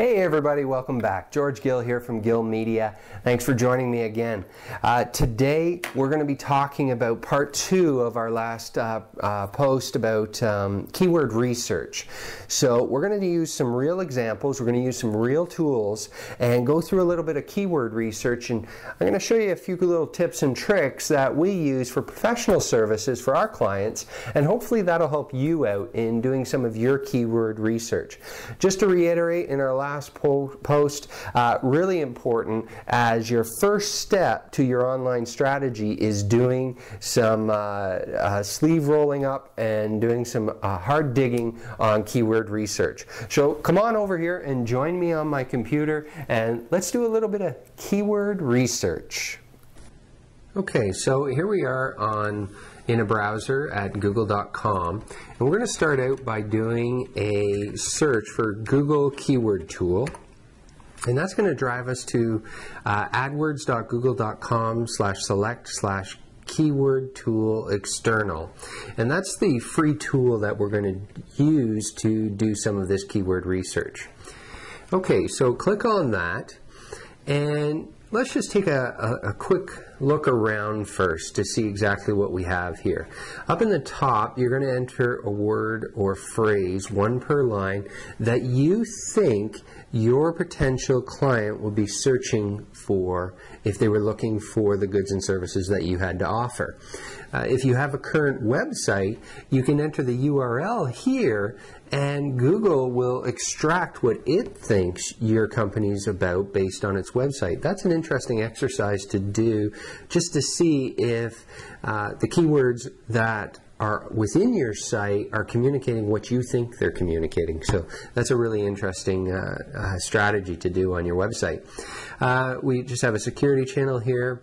Hey everybody, welcome back. George Gill here from Gill Media. Thanks for joining me again. Today we're going to be talking about part 2 of our last post about keyword research. So we're going to use some real examples, we're going to use some real tools and go through a little bit of keyword research, and I'm going to show you a few little tips and tricks that we use for professional services for our clients, and hopefully that'll help you out in doing some of your keyword research. Just to reiterate, in our last post, really important as your first step to your online strategy is doing some sleeve rolling up and doing some hard digging on keyword research. So come on over here and join me on my computer and let's do a little bit of keyword research. Okay, so here we are in a browser at google.com, and we're going to start out by doing a search for Google Keyword Tool, and that's going to drive us to adwords.google.com/select/keyword tool external, and that's the free tool that we're going to use to do some of this keyword research. Okay, so click on that, and let's just take a quick look around first to see exactly what we have here. Up in the top, you're going to enter a word or phrase, one per line, that you think your potential client will be searching for if they were looking for the goods and services that you had to offer. If you have a current website, you can enter the URL here, and Google will extract what it thinks your company's about based on its website. That's an interesting exercise to do, just to see if the keywords that are within your site are communicating what you think they're communicating. So that's a really interesting strategy to do on your website. We just have a security channel here.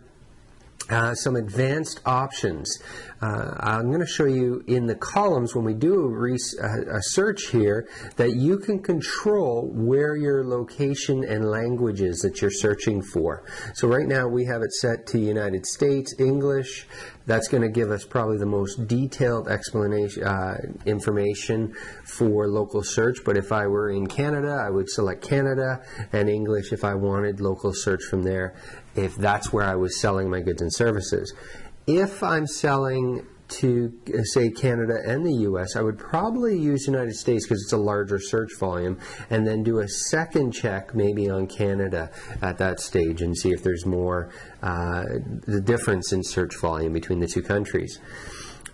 Some advanced options. I'm going to show you in the columns when we do a search here that you can control where your location and languages that you're searching for. So right now we have it set to United States, English. That's going to give us probably the most detailed explanation, information for local search. But if I were in Canada, I would select Canada, and English if I wanted local search from there, if that's where I was selling my goods and services. If I'm selling to, say, Canada and the US, I would probably use United States because it's a larger search volume, and then do a second check maybe on Canada at that stage and see if there's more the difference in search volume between the two countries.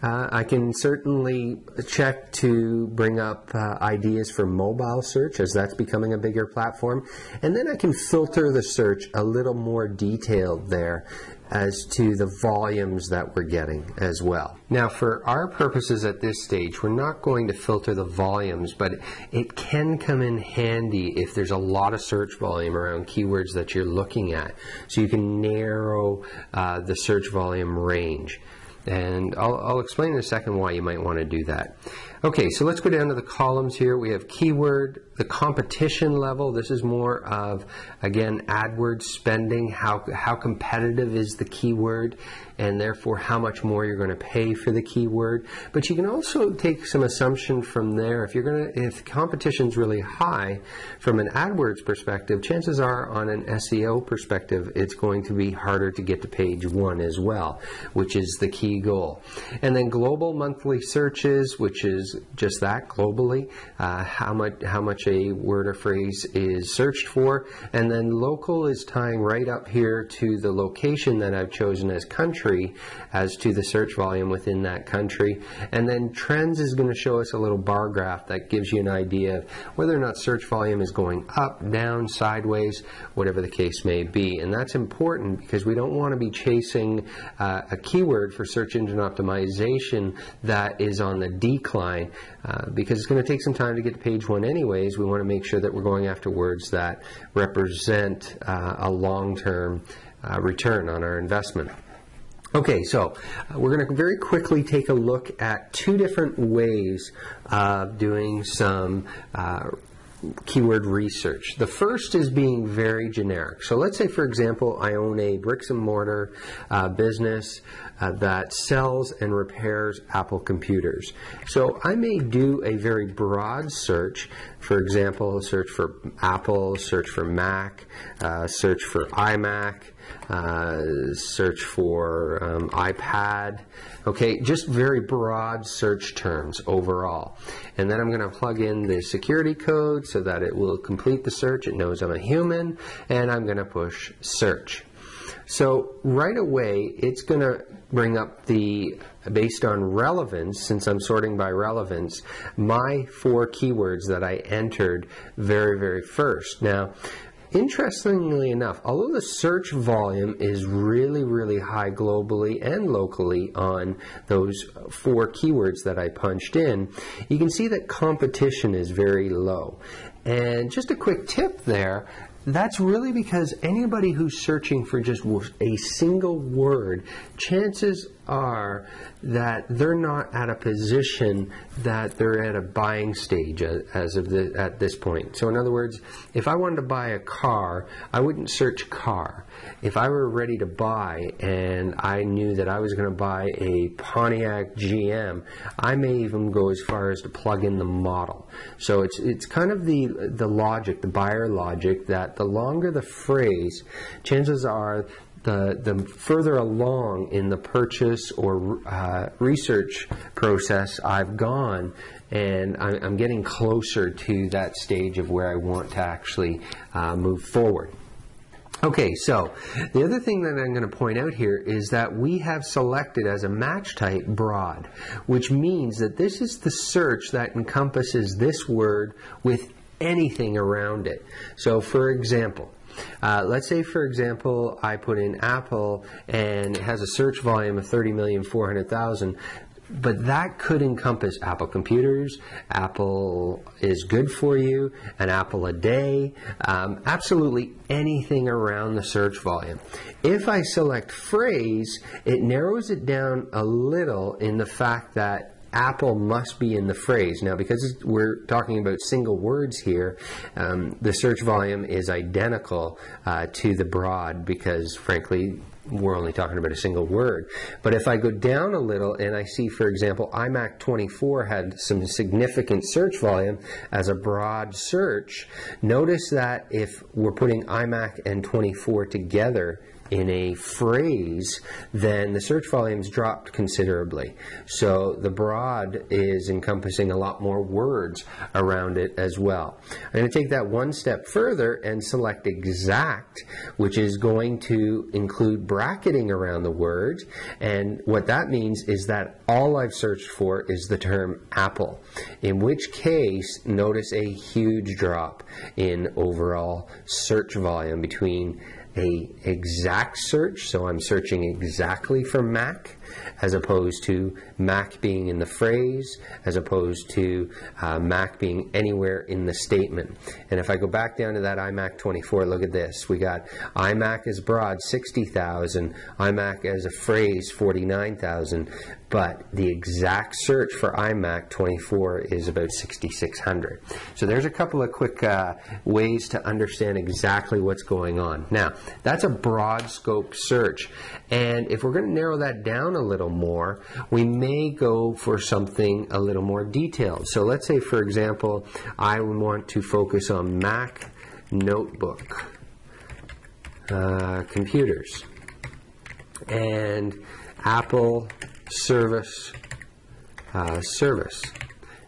I can certainly check to bring up ideas for mobile search, as that's becoming a bigger platform, and then I can filter the search a little more detailed there as to the volumes that we're getting as well. Now, for our purposes at this stage, we're not going to filter the volumes, but it can come in handy if there's a lot of search volume around keywords that you're looking at, so you can narrow the search volume range. And I'll explain in a second why you might want to do that. Okay, so let's go down to the columns here. We have keyword, the competition level. This is more of, again, AdWords spending. How competitive is the keyword, and therefore how much more you're going to pay for the keyword. But you can also take some assumption from there. If competition's really high from an AdWords perspective, chances are on an SEO perspective, it's going to be harder to get to page 1 as well, which is the key goal. And then global monthly searches, which is just that, globally, how much a word or phrase is searched for. And then local is tying right up here to the location that I've chosen as country, as to the search volume within that country. And then trends is going to show us a little bar graph that gives you an idea of whether or not search volume is going up, down, sideways, whatever the case may be. And that's important because we don't want to be chasing a keyword for search engine optimization that is on the decline, because it's going to take some time to get to page 1 anyways. We want to make sure that we're going after words that represent a long-term return on our investment. Okay, so we're going to very quickly take a look at 2 different ways of doing some keyword research. The first is being very generic. So let's say, for example, I own a bricks and mortar business that sells and repairs Apple computers. So I may do a very broad search. For example, search for Apple, search for Mac, search for iMac, search for iPad. Okay, just very broad search terms overall. And then I'm going to plug in the security code so that it will complete the search. It knows I'm a human, and I'm going to push search. So right away, it's going to bring up the, based on relevance, since I'm sorting by relevance, my 4 keywords that I entered very first. Now, interestingly enough, although the search volume is really high globally and locally on those 4 keywords that I punched in, you can see that competition is very low. And just a quick tip there, that's really because anybody who's searching for just a single word, chances are that they're not at a position that they're at a buying stage at this point. So in other words, if I wanted to buy a car, I wouldn't search car. If I were ready to buy and I knew that I was going to buy a Pontiac GM, I may even go as far as to plug in the model. So it's kind of the logic, the buyer logic, that the longer the phrase, chances are the further along in the purchase or research process I've gone, and I'm getting closer to that stage of where I want to actually move forward. Okay, so the other thing that I'm going to point out here is that we have selected as a match type broad, which means that this is the search that encompasses this word with anything around it. So for example, let's say, for example, I put in Apple and it has a search volume of 30,400,000, but that could encompass Apple computers, Apple is good for you, an apple a day, absolutely anything around the search volume. If I select phrase, it narrows it down a little in the fact that Apple must be in the phrase. Now, because we're talking about single words here, the search volume is identical to the broad because, frankly, we're only talking about a single word. But if I go down a little and I see, for example, iMac 24 had some significant search volume as a broad search, notice that if we're putting iMac and 24 together in a phrase, then the search volume's dropped considerably. So the broad is encompassing a lot more words around it as well. I'm going to take that one step further and select exact, which is going to include bracketing around the words, and what that means is that all I've searched for is the term Apple, in which case notice a huge drop in overall search volume between a exact search, so I'm searching exactly for Mac, as opposed to Mac being in the phrase, as opposed to Mac being anywhere in the statement. And if I go back down to that iMac 24, look at this. We got iMac as broad, 60,000, iMac as a phrase, 49,000, but the exact search for iMac 24 is about 6,600. So there's a couple of quick ways to understand exactly what's going on. Now, that's a broad scope search, and if we're going to narrow that down a little more, we may go for something a little more detailed. So let's say, for example, I want to focus on Mac notebook computers and Apple service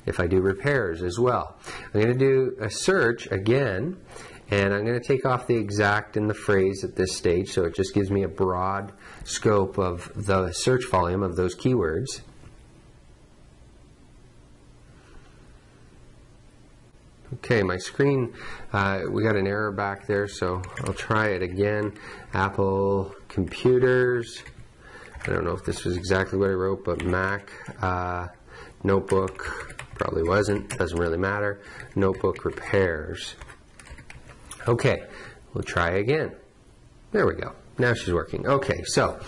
if I do repairs as well. I'm going to do a search again, and I'm going to take off the exact in the phrase at this stage, so it just gives me a broad scope of the search volume of those keywords. Okay, my screen, we got an error back there, so I'll try it again. Apple computers. I don't know if this was exactly what I wrote, but Mac notebook, probably wasn't, doesn't really matter. Notebook repairs. Okay, we'll try again. There we go. Now she's working. Okay, so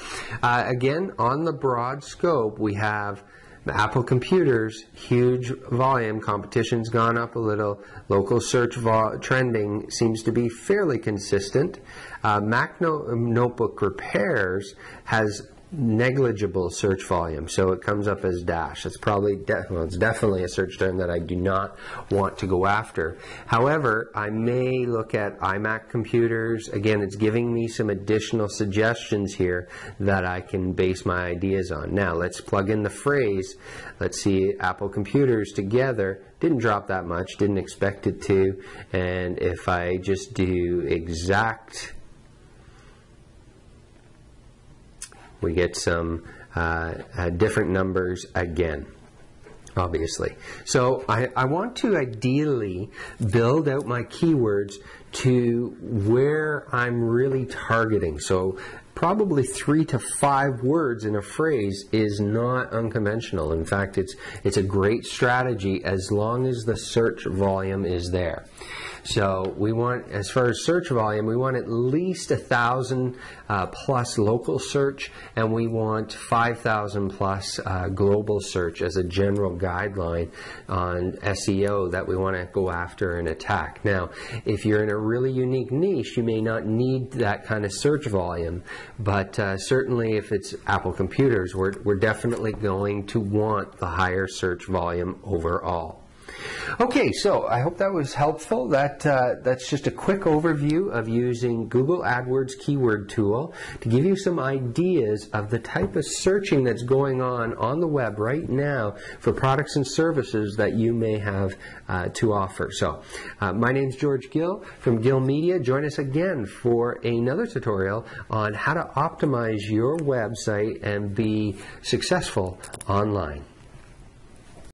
again, on the broad scope, we have Apple computers, huge volume, competition's gone up a little, local search trending seems to be fairly consistent. Mac notebook repairs has negligible search volume, so it comes up as dash. It's probably it's definitely a search term that I do not want to go after. However, I may look at iMac computers. Again, it's giving me some additional suggestions here that I can base my ideas on. Now let's plug in the phrase. Let's see, Apple computers together. Didn't drop that much, didn't expect it to, and if I just do exact, we get some different numbers again, obviously. So I want to ideally build out my keywords to where I'm really targeting. So probably 3 to 5 words in a phrase is not unconventional. In fact, it's a great strategy as long as the search volume is there. So we want, as far as search volume, we want at least 1,000 plus local search, and we want 5,000 plus global search as a general guideline on SEO that we want to go after and attack. Now, if you're in a really unique niche, you may not need that kind of search volume, but certainly if it's Apple computers, we're definitely going to want the higher search volume overall. Okay, so I hope that was helpful. That's just a quick overview of using Google AdWords keyword tool to give you some ideas of the type of searching that's going on the web right now for products and services that you may have to offer. So, my name's George Gill from Gill Media. Join us again for another tutorial on how to optimize your website and be successful online.